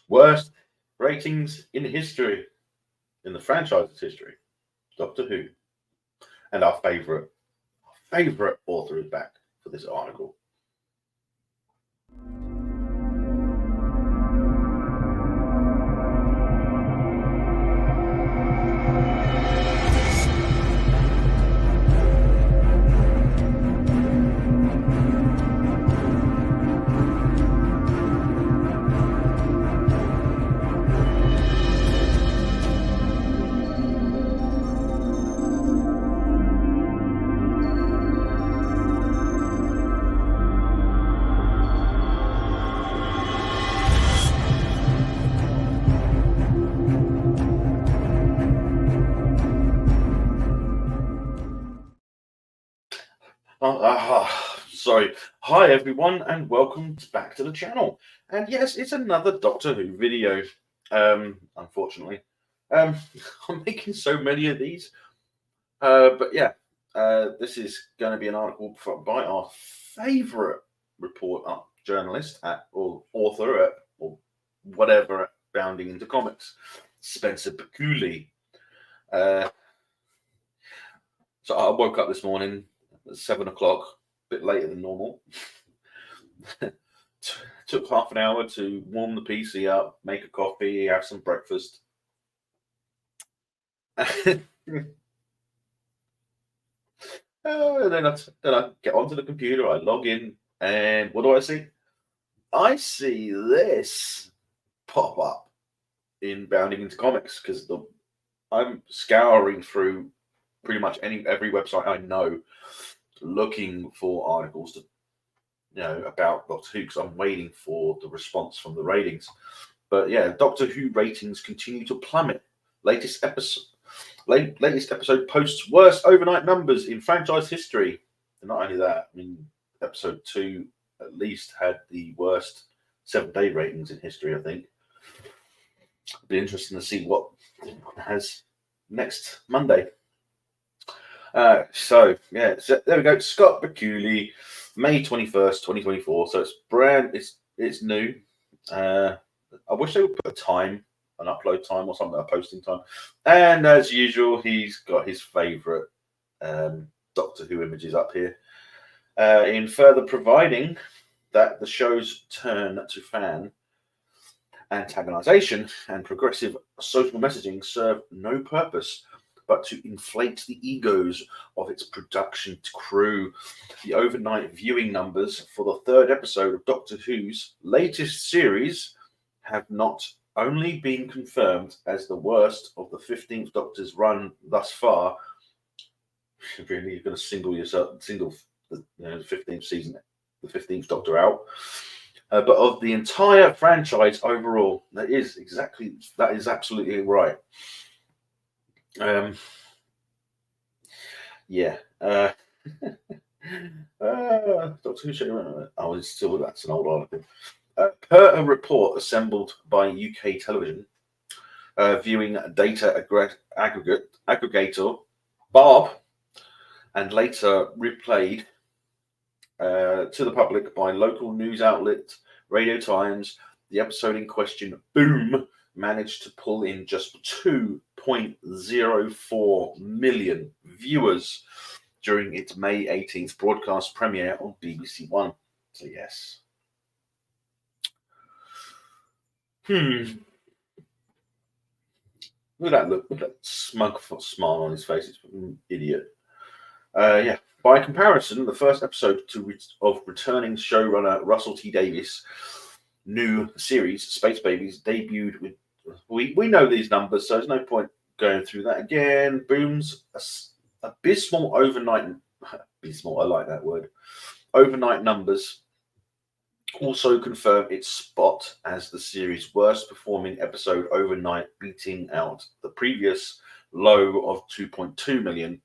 Worst ratings in history, in the franchise's history. Doctor Who. And our favourite author is back for this article. Sorry. Hi everyone, and welcome back to the channel. And yes, it's another Doctor Who video. Unfortunately, I'm making so many of these. But yeah, this is going to be an article by our favourite journalist or author or whatever at Bounding into Comics, Spencer Bakuli. So I woke up this morning at 7 o'clock, a bit later than normal. Took half an hour to warm the PC up, make a coffee, have some breakfast. And then I get onto the computer, I log in, and what do I see? I see this pop up in Bounding into Comics because I'm scouring through pretty much every website I know, looking for articles about Doctor Who because I'm waiting for the response from the ratings. But yeah, Doctor Who ratings continue to plummet. Latest episode posts worst overnight numbers in franchise history. And not only that, I mean, episode 2 at least had the worst 7-day ratings in history, I think. It'll be interesting to see what it has next Monday. So there we go. Scott Bakuli, May 21st, 2024. So it's new. I wish they would put a time, an upload time or something, a posting time. And as usual, he's got his favourite Doctor Who images up here. In further providing that the show's turn to fan antagonization and progressive social messaging serve no purpose but to inflate the egos of its production crew. The overnight viewing numbers for the third episode of Doctor Who's latest series have not only been confirmed as the worst of the 15th Doctor's run thus far. Really, you're going to single the 15th season, the 15th Doctor out. But of the entire franchise overall. That is absolutely right. Doctor Who show. That's an old article. Per a report assembled by UK television, viewing data aggregator Barb, and later replayed to the public by local news outlet Radio Times, the episode in question, Boom, managed to pull in just 2.04 million viewers during its May 18th broadcast premiere on BBC One. So yes. Look at that look. Look at that smug smile on his face. It's an idiot. By comparison, the first episode of returning showrunner Russell T Davies' new series, Space Babies, debuted with. We know these numbers, so there's no point going through that again. Boom's abysmal overnight. Abysmal, I like that word. Overnight numbers also confirm its spot as the series' worst performing episode overnight, beating out the previous low of 2.2 million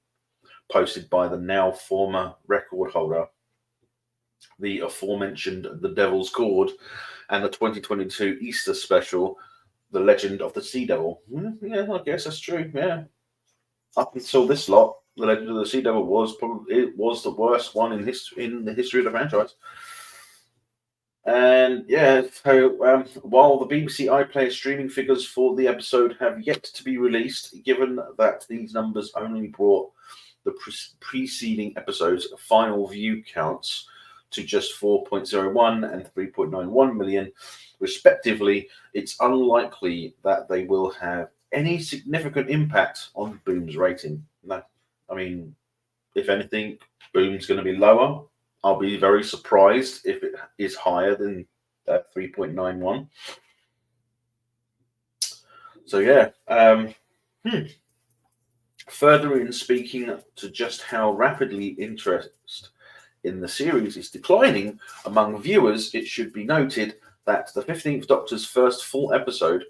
posted by the now former record holder, the aforementioned The Devil's Cord, and the 2022 Easter special, The Legend of the Sea Devil. Yeah, I guess that's true. Yeah, up until this lot, The Legend of the Sea Devil was the worst one in the history of the franchise. And yeah, so while the BBC iPlayer streaming figures for the episode have yet to be released, given that these numbers only brought the preceding episode's final view counts to just 4.01 and 3.91 million, respectively, it's unlikely that they will have any significant impact on Boom's rating. No, I mean, if anything, Boom's going to be lower. I'll be very surprised if it is higher than 3.91. So yeah. Further in speaking to just how rapidly interest in the series is declining among viewers, it should be noted that the 15th Doctor's first full episode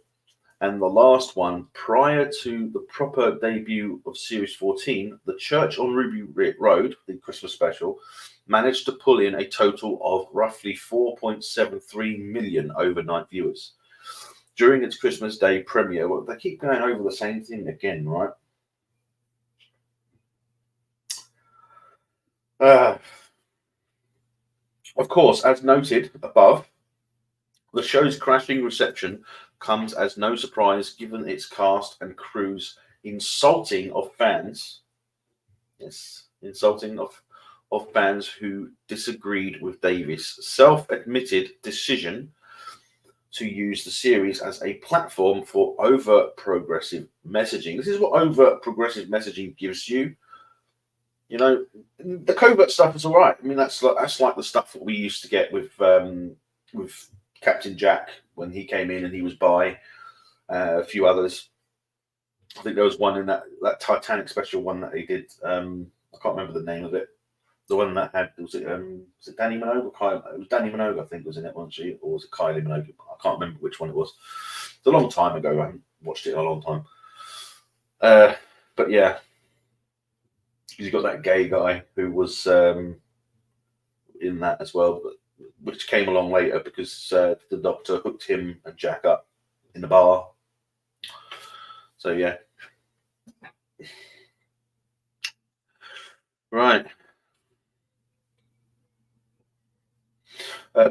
and the last one prior to the proper debut of Series 14, The Church on Ruby Road, the Christmas special, managed to pull in a total of roughly 4.73 million overnight viewers. During its Christmas Day premiere, well, they keep going over the same thing again, right? Of course, as noted above, the show's crashing reception comes as no surprise given its cast and crew's insulting of fans. Yes, insulting of fans who disagreed with Davis' self-admitted decision to use the series as a platform for overt progressive messaging. This is what overt progressive messaging gives you. You know, the covert stuff is all right. I mean, that's like the stuff that we used to get with Captain Jack when he came in and he was by a few others. I think there was one in that Titanic special one that he did. I can't remember the name of it. The one that had was it Danny Minogue? It was Danny Minogue, I think, was in it, wasn't she? Or was it Kylie Minogue? I can't remember which one it was. It's a long time ago. I haven't watched it in a long time. But yeah, you've got that gay guy who was in that as well, but which came along later because the Doctor hooked him and Jack up in the bar. So yeah, right.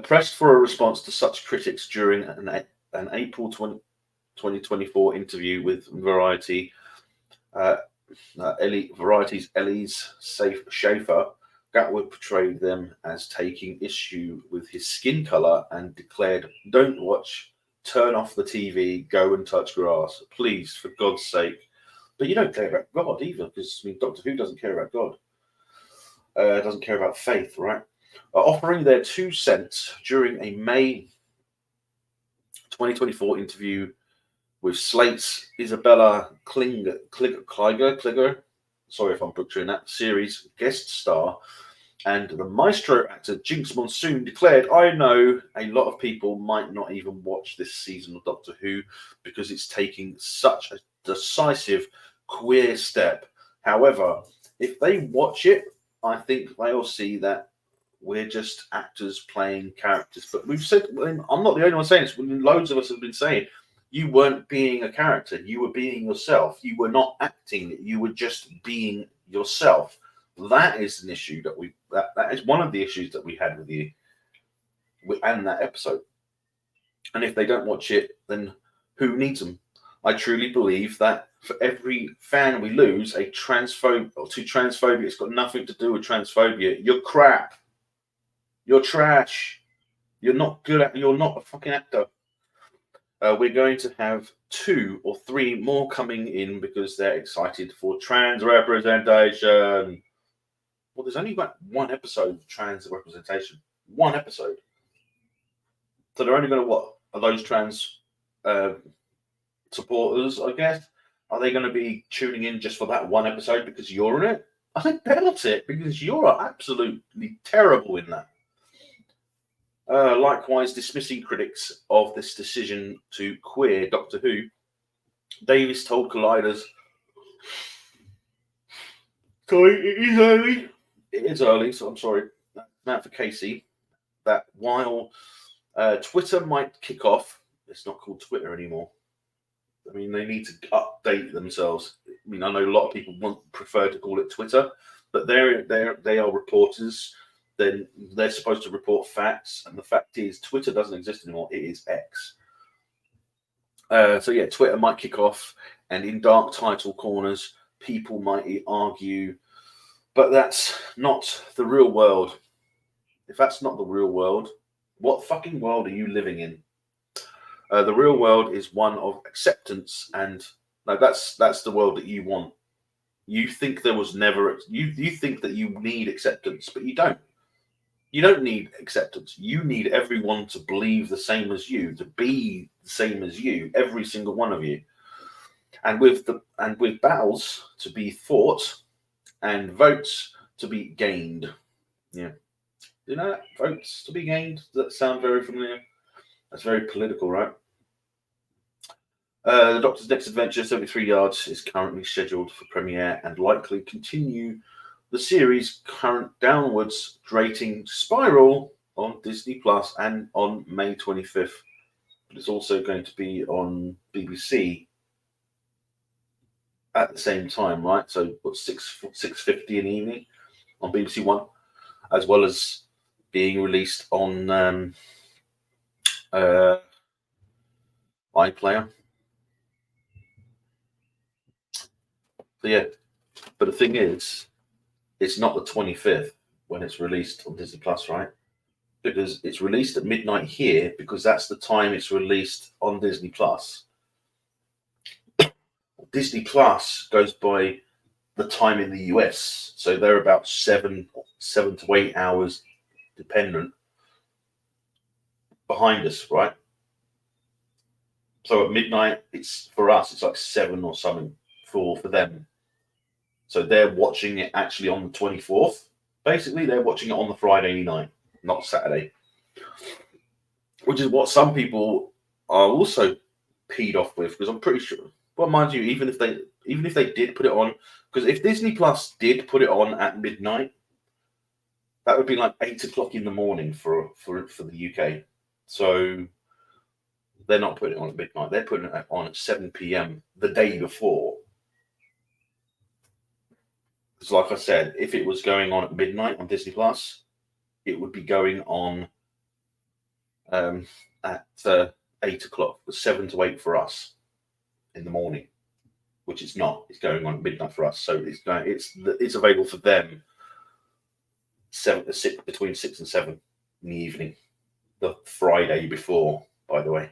Pressed for a response to such critics during an April 2024 interview with Variety, Variety's Elise Schaefer, Gatwood portrayed them as taking issue with his skin color and declared, "Don't watch, turn off the TV, go and touch grass, please, for God's sake." But you don't care about God either, because I mean, Doctor Who doesn't care about God, doesn't care about faith, right? Offering their 2 cents during a May 2024 interview with Slate's Isabella Kliger, sorry if I'm butchering that, series guest star, and the maestro actor Jinx Monsoon declared, "I know a lot of people might not even watch this season of Doctor Who because it's taking such a decisive queer step. However, if they watch it, I think they'll see that we're just actors playing characters." But we've said, I'm not the only one saying this, loads of us have been saying, you weren't being a character, you were being yourself. You were not acting, you were just being yourself. That is an issue that is one of the issues that we had with you and that episode. And if they don't watch it, then who needs them? I truly believe that for every fan we lose, to transphobia, it's got nothing to do with transphobia. You're crap. You're trash. You're not good at. You're not a fucking actor. We're going to have 2 or 3 more coming in because they're excited for trans representation. Well, there's only about 1 episode of trans representation. 1 episode. So they're only going to what? Are those trans supporters, I guess? Are they going to be tuning in just for that 1 episode because you're in it? I doubt it, because you're absolutely terrible in that. Likewise, dismissing critics of this decision to queer Doctor Who, Davis told Colliders, "Sorry, it is early. It is early, so I'm sorry, Matt for Casey, that while Twitter might kick off, it's not called Twitter anymore. I mean, they need to update themselves. I mean, I know a lot of people prefer to call it Twitter, but they are reporters. then they're supposed to report facts. And the fact is, Twitter doesn't exist anymore. It is X. So yeah, Twitter might kick off, and in dark title corners, people might argue, but that's not the real world. If that's not the real world, what fucking world are you living in? The real world is one of acceptance, and no, that's the world that you want. You think there was never you think that you need acceptance, but you don't. You don't need acceptance. You need everyone to believe the same as you, to be the same as you, every single one of you. And with battles to be fought and votes to be gained. Yeah. You know that? Votes to be gained? Does that sound very familiar? That's very political, right? The Doctor's next adventure, 73 Yards, is currently scheduled for premiere and likely continue the series' current downwards rating spiral on Disney Plus and on May 25th. But it's also going to be on BBC at the same time, right? So what, 6:50 in the evening on BBC One, as well as being released on iPlayer. So yeah, but the thing is, it's not the 25th when it's released on Disney Plus, right? Because it's released at midnight here, because that's the time it's released on Disney Plus. Disney Plus goes by the time in the US, so they're about 7 to 8 hours dependent behind us, right? So at midnight, it's for us, it's like 7 or something for them. So they're watching it actually on the 24th. Basically, they're watching it on the Friday night, not Saturday. Which is what some people are also peed off with, because I'm pretty sure. Well, mind you, even if they did put it on, because if Disney Plus did put it on at midnight, that would be like 8 o'clock in the morning for the UK. So they're not putting it on at midnight. They're putting it on at 7 p.m. the day before. Because, like I said, if it was going on at midnight on Disney Plus, it would be going on at 8 o'clock, 7 to 8 for us in the morning, which it's not. It's going on at midnight for us, so it's available for them between 6 and 7 in the evening, the Friday before. By the way,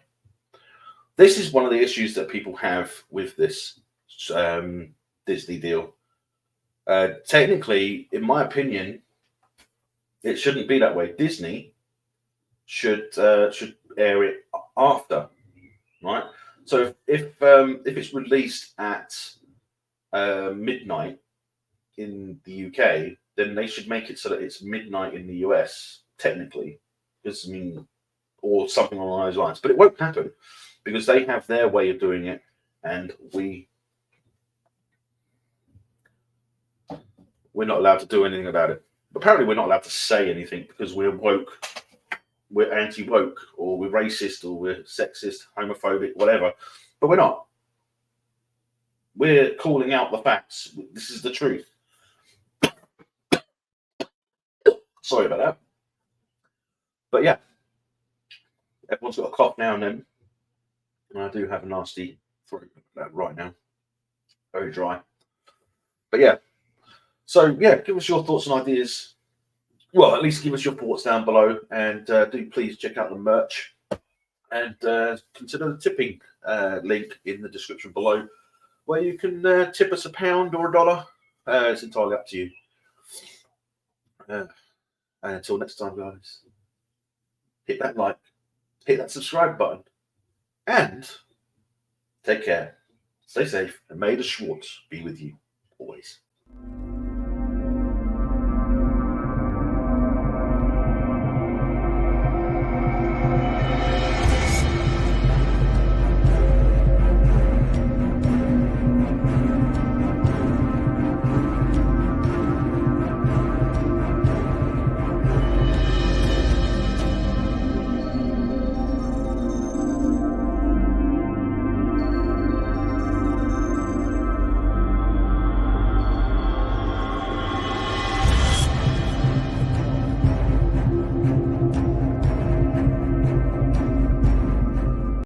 this is one of the issues that people have with this Disney deal. Technically, in my opinion, it shouldn't be that way. Disney should air it after, right? So if it's released at midnight in the UK, then they should make it so that it's midnight in the US, technically, because or something along those lines. But it won't happen because they have their way of doing it, and we're not allowed to do anything about it. Apparently, we're not allowed to say anything because we're woke. We're anti-woke, or we're racist, or we're sexist, homophobic, whatever. But we're not. We're calling out the facts. This is the truth. Sorry about that. But yeah, everyone's got a cough now and then. And I do have a nasty throat right now. Very dry. But yeah. So yeah, give us your thoughts and ideas. Well, at least give us your thoughts down below, and do please check out the merch, and consider the tipping link in the description below, where you can tip us £1 or $1. It's entirely up to you. And until next time, guys, hit that like, hit that subscribe button, and take care. Stay safe, and may the Schwartz be with you always.